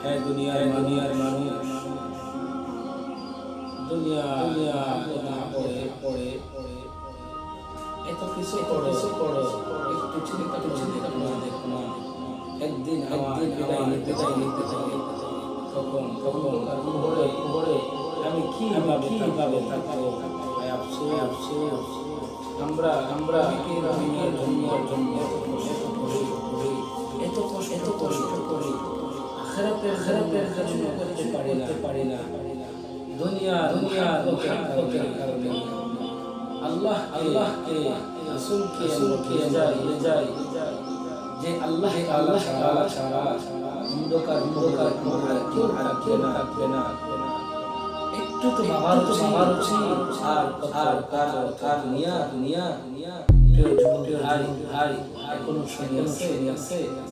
है दुनियार মানুষ দুনিয়া পড়ে পড়ে এত কিছু করো একটু চিন্তা করে দেখো না একদিন বিদায় নিতে থাকে তখন উপরে আমি কিভাবে থাকবো আফসোস আমরা দুনিয়ার জন্য এত কষ্ট করি আখিরাতের জন্য করতে পারি না দুনিয়া কারণে আল্লাহকে রাসূলকে যাই যে আল্লাহ ছাড়া অন্ধকার কেউ থাকবে না একটু তো বাবার উচিত আর দুনিয়া ভাই এখনো শুনে আছে